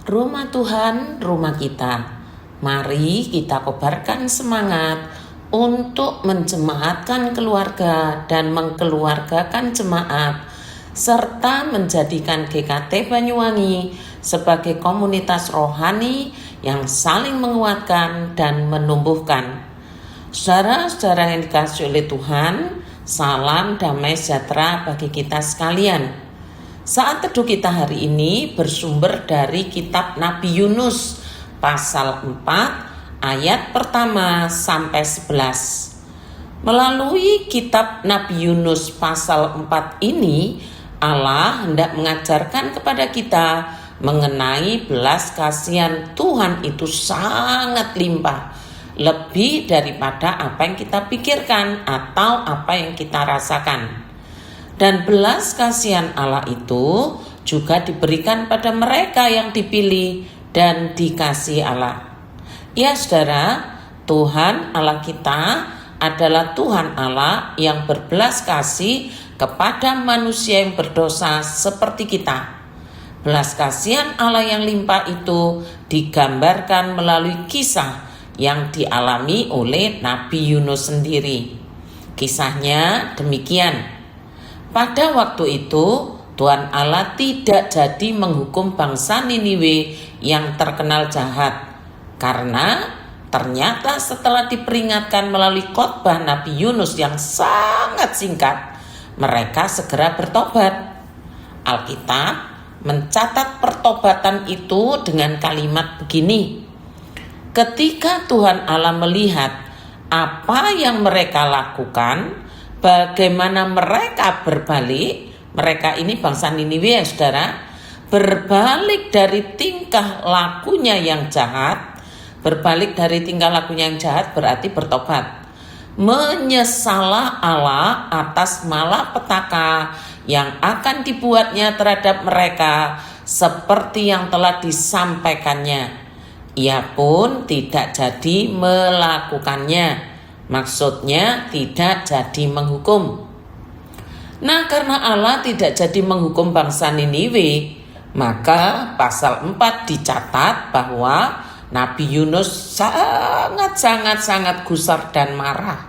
Rumah Tuhan, rumah kita. Mari kita kobarkan semangat untuk menjemaatkan keluarga dan mengkeluargakan jemaat, serta menjadikan GKT Banyuwangi sebagai komunitas rohani yang saling menguatkan dan menumbuhkan. Saudara-saudara yang dikasihi oleh Tuhan, salam damai sejahtera bagi kita sekalian. Saat teduh kita hari ini bersumber dari kitab Nabi Yunus pasal 4 ayat pertama sampai 11. Melalui kitab Nabi Yunus pasal 4 ini, Allah hendak mengajarkan kepada kita mengenai belas kasihan Tuhan itu sangat limpah, lebih daripada apa yang kita pikirkan atau apa yang kita rasakan. Dan belas kasihan Allah itu juga diberikan pada mereka yang dipilih dan dikasihi Allah. Ya saudara, Tuhan Allah kita adalah Tuhan Allah yang berbelas kasih kepada manusia yang berdosa seperti kita. Belas kasihan Allah yang limpah itu digambarkan melalui kisah yang dialami oleh Nabi Yunus sendiri. Kisahnya demikian. Pada waktu itu, Tuhan Allah tidak jadi menghukum bangsa Niniwe yang terkenal jahat. Karena ternyata setelah diperingatkan melalui khotbah Nabi Yunus yang sangat singkat, mereka segera bertobat. Alkitab mencatat pertobatan itu dengan kalimat begini. Ketika Tuhan Allah melihat apa yang mereka lakukan, bagaimana mereka berbalik, mereka ini bangsa Niniwe ya saudara, berbalik dari tingkah lakunya yang jahat. Berbalik dari tingkah lakunya yang jahat berarti bertobat. Menyesalah Allah atas malapetaka yang akan dibuatnya terhadap mereka seperti yang telah disampaikannya. Ia pun tidak jadi melakukannya. Maksudnya tidak jadi menghukum. Nah, karena Allah tidak jadi menghukum bangsa Niniwe, maka pasal 4 dicatat bahwa Nabi Yunus sangat gusar dan marah.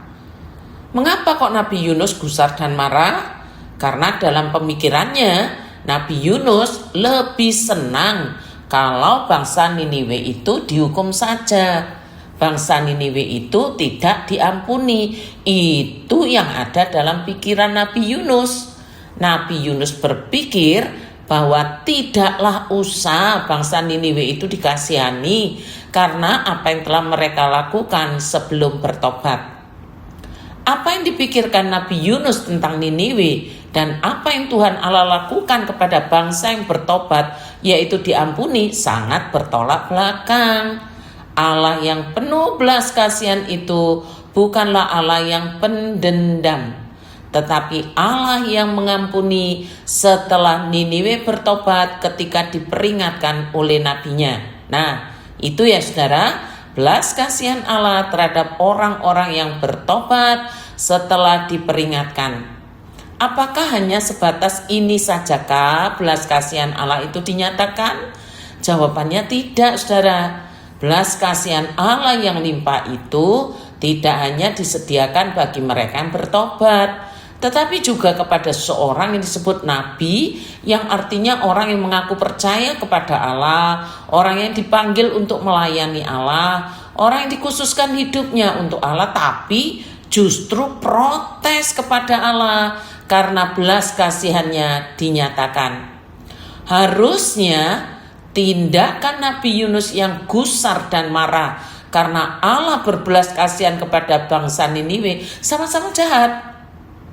Mengapa kok Nabi Yunus gusar dan marah? Karena dalam pemikirannya Nabi Yunus lebih senang kalau bangsa Niniwe itu dihukum saja. Bangsa Niniwe itu tidak diampuni. Itu yang ada dalam pikiran Nabi Yunus. Nabi Yunus berpikir bahwa tidaklah usah bangsa Niniwe itu dikasihani karena apa yang telah mereka lakukan sebelum bertobat. Apa yang dipikirkan Nabi Yunus tentang Niniwe dan apa yang Tuhan Allah lakukan kepada bangsa yang bertobat, yaitu diampuni, sangat bertolak belakang. Allah yang penuh belas kasihan itu bukanlah Allah yang pendendam, tetapi Allah yang mengampuni setelah Niniwe bertobat ketika diperingatkan oleh nabinya. Nah, itu ya saudara, belas kasihan Allah terhadap orang-orang yang bertobat setelah diperingatkan. Apakah hanya sebatas ini sajakah belas kasihan Allah itu dinyatakan? Jawabannya tidak, saudara. Belas kasihan Allah yang limpah itu tidak hanya disediakan bagi mereka yang bertobat, tetapi juga kepada seorang yang disebut nabi, yang artinya orang yang mengaku percaya kepada Allah, orang yang dipanggil untuk melayani Allah, orang yang dikhususkan hidupnya untuk Allah, tapi justru protes kepada Allah karena belas kasihannya dinyatakan. Harusnya tindakan Nabi Yunus yang gusar dan marah karena Allah berbelas kasihan kepada bangsa Niniwe sama-sama jahat.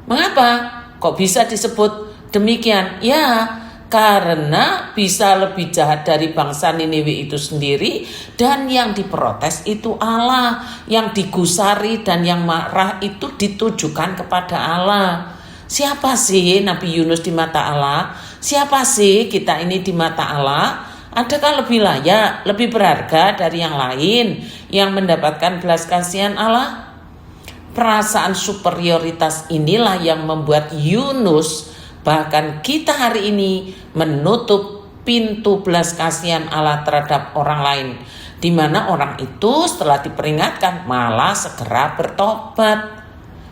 Mengapa? Kok bisa disebut demikian? Ya, karena bisa lebih jahat dari bangsa Niniwe itu sendiri, dan yang diprotes itu Allah, yang digusari dan yang marah itu ditujukan kepada Allah. Siapa sih Nabi Yunus di mata Allah? Siapa sih kita ini di mata Allah? Adakah lebih layak, lebih berharga dari yang lain yang mendapatkan belas kasihan Allah? Perasaan superioritas inilah yang membuat Yunus, bahkan kita hari ini, menutup pintu belas kasihan Allah terhadap orang lain, di mana orang itu setelah diperingatkan malah segera bertobat.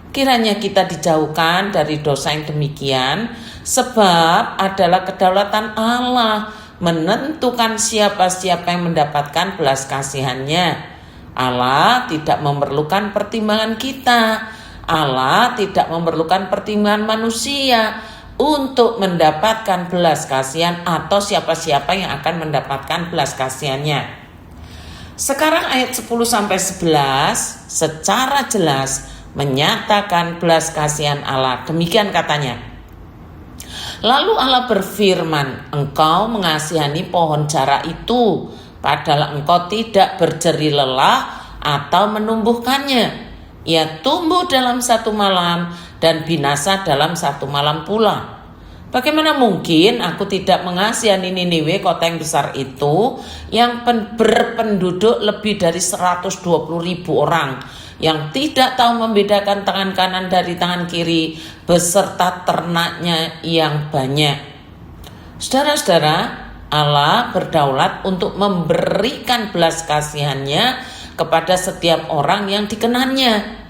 Kiranya kita dijauhkan dari dosa yang demikian, sebab adalah kedaulatan Allah menentukan siapa-siapa yang mendapatkan belas kasihannya. Allah tidak memerlukan pertimbangan kita. Allah tidak memerlukan pertimbangan manusia untuk mendapatkan belas kasihan atau siapa-siapa yang akan mendapatkan belas kasihannya. Sekarang ayat 10-11 secara jelas menyatakan belas kasihan Allah. Demikian katanya. Lalu Allah berfirman, engkau mengasihani pohon jara itu, padahal engkau tidak berjeri lelah atau menumbuhkannya. Ia tumbuh dalam satu malam dan binasa dalam satu malam pula. Bagaimana mungkin aku tidak mengasihani Niniwe, kota yang besar itu, yang berpenduduk lebih dari 120.000 orang, yang tidak tahu membedakan tangan kanan dari tangan kiri, beserta ternaknya yang banyak. Saudara-saudara, Allah berdaulat untuk memberikan belas kasihannya kepada setiap orang yang dikenannya.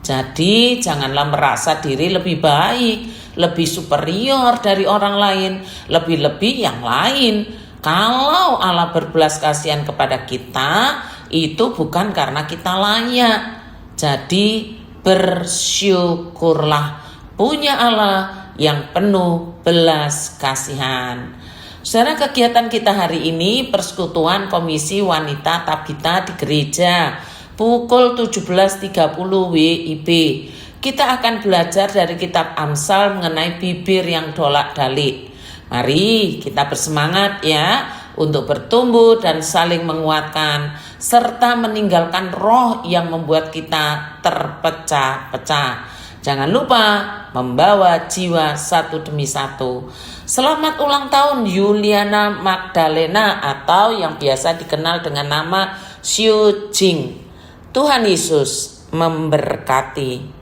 Jadi janganlah merasa diri lebih baik, lebih superior dari orang lain, lebih-lebih yang lain. Kalau Allah berbelas kasihan kepada kita, itu bukan karena kita layak. Jadi bersyukurlah punya Allah yang penuh belas kasihan. Saudara, kegiatan kita hari ini persekutuan Komisi Wanita Tabita di gereja pukul 17.30 WIB. Kita akan belajar dari kitab Amsal mengenai bibir yang dolak-dalik. Mari kita bersemangat ya untuk bertumbuh dan saling menguatkan serta meninggalkan roh yang membuat kita terpecah-pecah. Jangan lupa membawa jiwa satu demi satu. Selamat ulang tahun Yuliana Magdalena atau yang biasa dikenal dengan nama Xiu Jing. Tuhan Yesus memberkati.